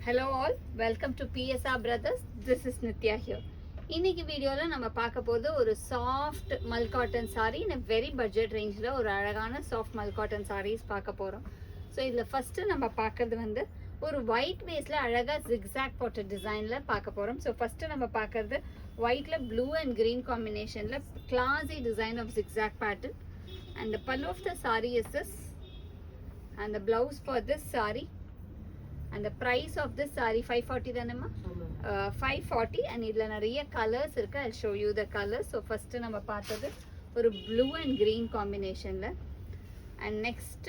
Hello all, welcome to PSR Brothers. This is Nitya here. இன்னைக்கு வீடியோல நம்ம பார்க்க போறது ஒரு soft Mal cotton saree in a very budget rangeல ஒரு அழகான சாஃப்ட் மல் காட்டன் sarees பார்க்க போறோம். ஸோ இதுல ஃபர்ஸ்ட் நம்ம பார்க்கிறது வந்து ஒரு ஒயிட் பேஸ்ல அழகா zigzag போட்ட டிசைன்ல பார்க்க போறோம். ஸோ ஃபர்ஸ்ட் நம்ம பார்க்கிறது ஒயிட்ல ப்ளூ அண்ட் கிரீன் காம்பினேஷன்ல classy design of zigzag pattern, and the pallu of the saree is this, and the blouse for this saree, and the price of this saree 540 தானேம்மா 540. and இதுல நிறைய colours இருக்கு. I'll show you the colors. so first நம்ம பார்த்தது ஒரு blue and green combinationல, and next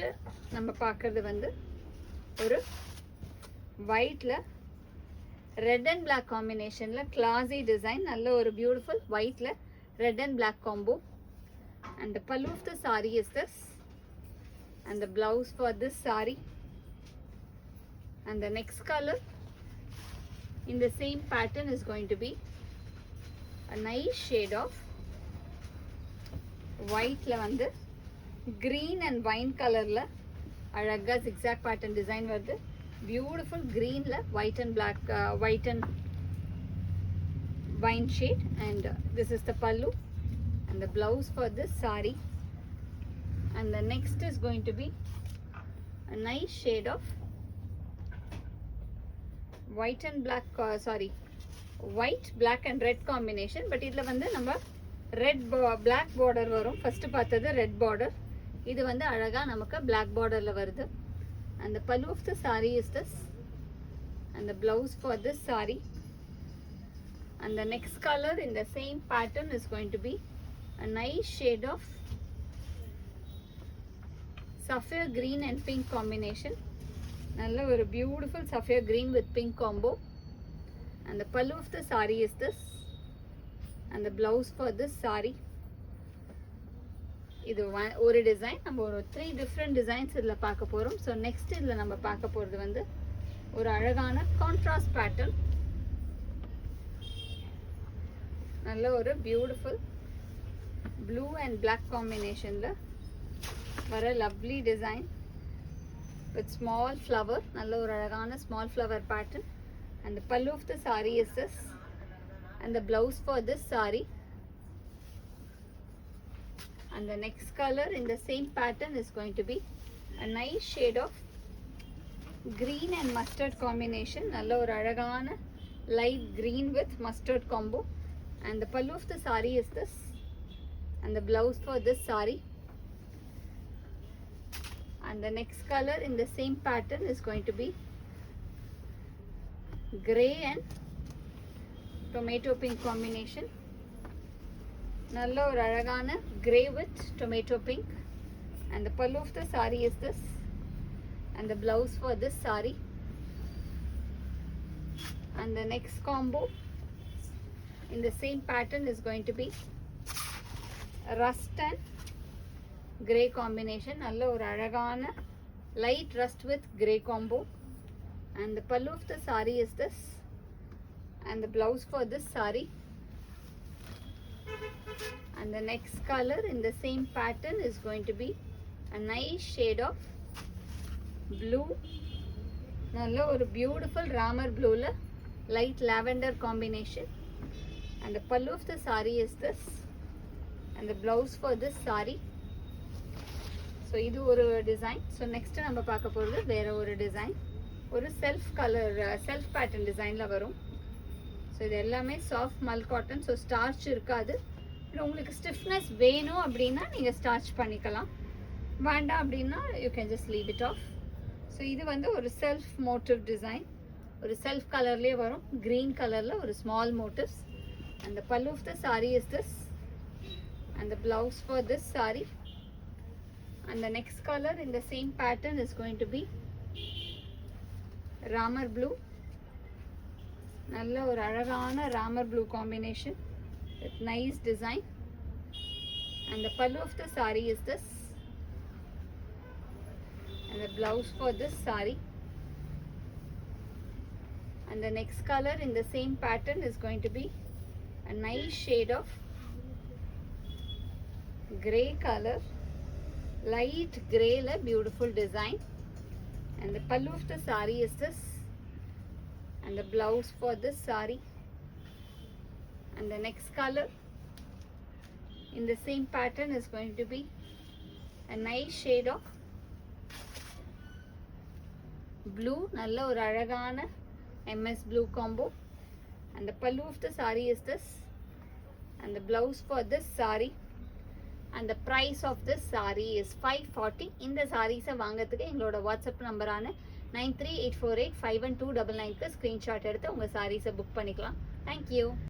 நம்ம பார்க்கிறது வந்து ஒரு whiteல red and black combinationல classy design, நல்ல ஒரு beautiful whiteல red and black combo, and the pallu of the saree is this, and the blouse for this saree, and the next color in the same pattern is going to be a nice shade of white la vandu green and wine color la alaga zigzag pattern design varudhu. Beautiful green la white and black white and wine shade, and this is the pallu and the blouse for this saree, and the next is going to be a nice shade of white and black white black and red combination, but இதுல வந்து நம்ம red black border வரும். first பார்த்தது red border, இது வந்து அழகா நமக்கு black borderல வருது, and the pallu of the saree is this, and the blouse for this saree, and the next color in the same pattern is going to be a nice shade of sapphire green and pink combination, நல்ல ஒரு beautiful sapphire green with pink combo, and the pallu of the saree is this, and the blouse for this saree. இது ஒரு design, நம்ம ஒரு 3 different designs இதுல பார்க்க போறோம். So next இதுல நம்ம பார்க்க போறது வந்து ஒரு அழகான கான்ட்ராஸ்ட் பேட்டர்ன், நல்ல ஒரு பியூட்டிஃபுல் ப்ளூ அண்ட் பிளாக் காம்பினேஷன்ல வர lovely design with small flower, நல்ல ஒரு அழகான small flower pattern, and the pallu of the saree is this, and the blouse for this saree, and the next color in the same pattern is going to be a nice shade of green and mustard combination, நல்ல ஒரு அழகான light green with mustard combo, and the pallu of the saree is this, and the blouse for this saree, and the next color in the same pattern is going to be gray and tomato pink combination, நல்ல ஒரு அழகான gray with tomato pink, and the pallu of the saree is this, and the blouse for this saree, and the next combo in the same pattern is going to be rust and grey combination, நல்ல ஒரு அழகான light rust with grey combo, and the pallu of the saree is this, and the blouse for this saree, and the next color in the same pattern is going to be a nice shade of blue, நல்ல ஒரு beautiful ramar blue la light lavender combination, and the pallu of the saree is this, and the blouse for this saree. So இது ஒரு design. So next நம்ம பார்க்க போகிறது வேற ஒரு design, ஒரு செல்ஃப் பேட்டர்ன் டிசைனில் வரும். ஸோ இது எல்லாமே சாஃப்ட் மல் காட்டன், ஸோ ஸ்டார்ச் இருக்காது. உங்களுக்கு ஸ்டிஃப்னஸ் வேணும் அப்படின்னா நீங்கள் ஸ்டார்ச் பண்ணிக்கலாம், வேண்டாம் அப்படின்னா you can just leave it of. So இது வந்து ஒரு செல்ஃப் மோட்டிவ் டிசைன், ஒரு செல்ஃப் கலர்லேயே வரும், க்ரீன் கலரில் ஒரு small motives, and the pallu of the saree is this, and the blouse for this saree, and the next color in the same pattern is going to be ramar blue, நல்ல ஒரு அழகான ramar blue combination with nice design, and the pallu of the saree is this, and the blouse for this saree, and the next color in the same pattern is going to be a nice shade of grey color, light gray la beautiful design, and the pallu of the saree is this, and the blouse for this saree, and the next color in the same pattern is going to be a nice shade of blue, நல்ல ஒரு அழகான MS blue combo, and the pallu of the saree is this, and the blouse for this saree, and the price of this saree is 540. இந்த sarees வாங்கிறதுக்கு எங்களோட WhatsApp நம்பரான 9384851299க்கு screenshot எடுத்து உங்கள் sarees book பண்ணிக்கலாம். Thank you.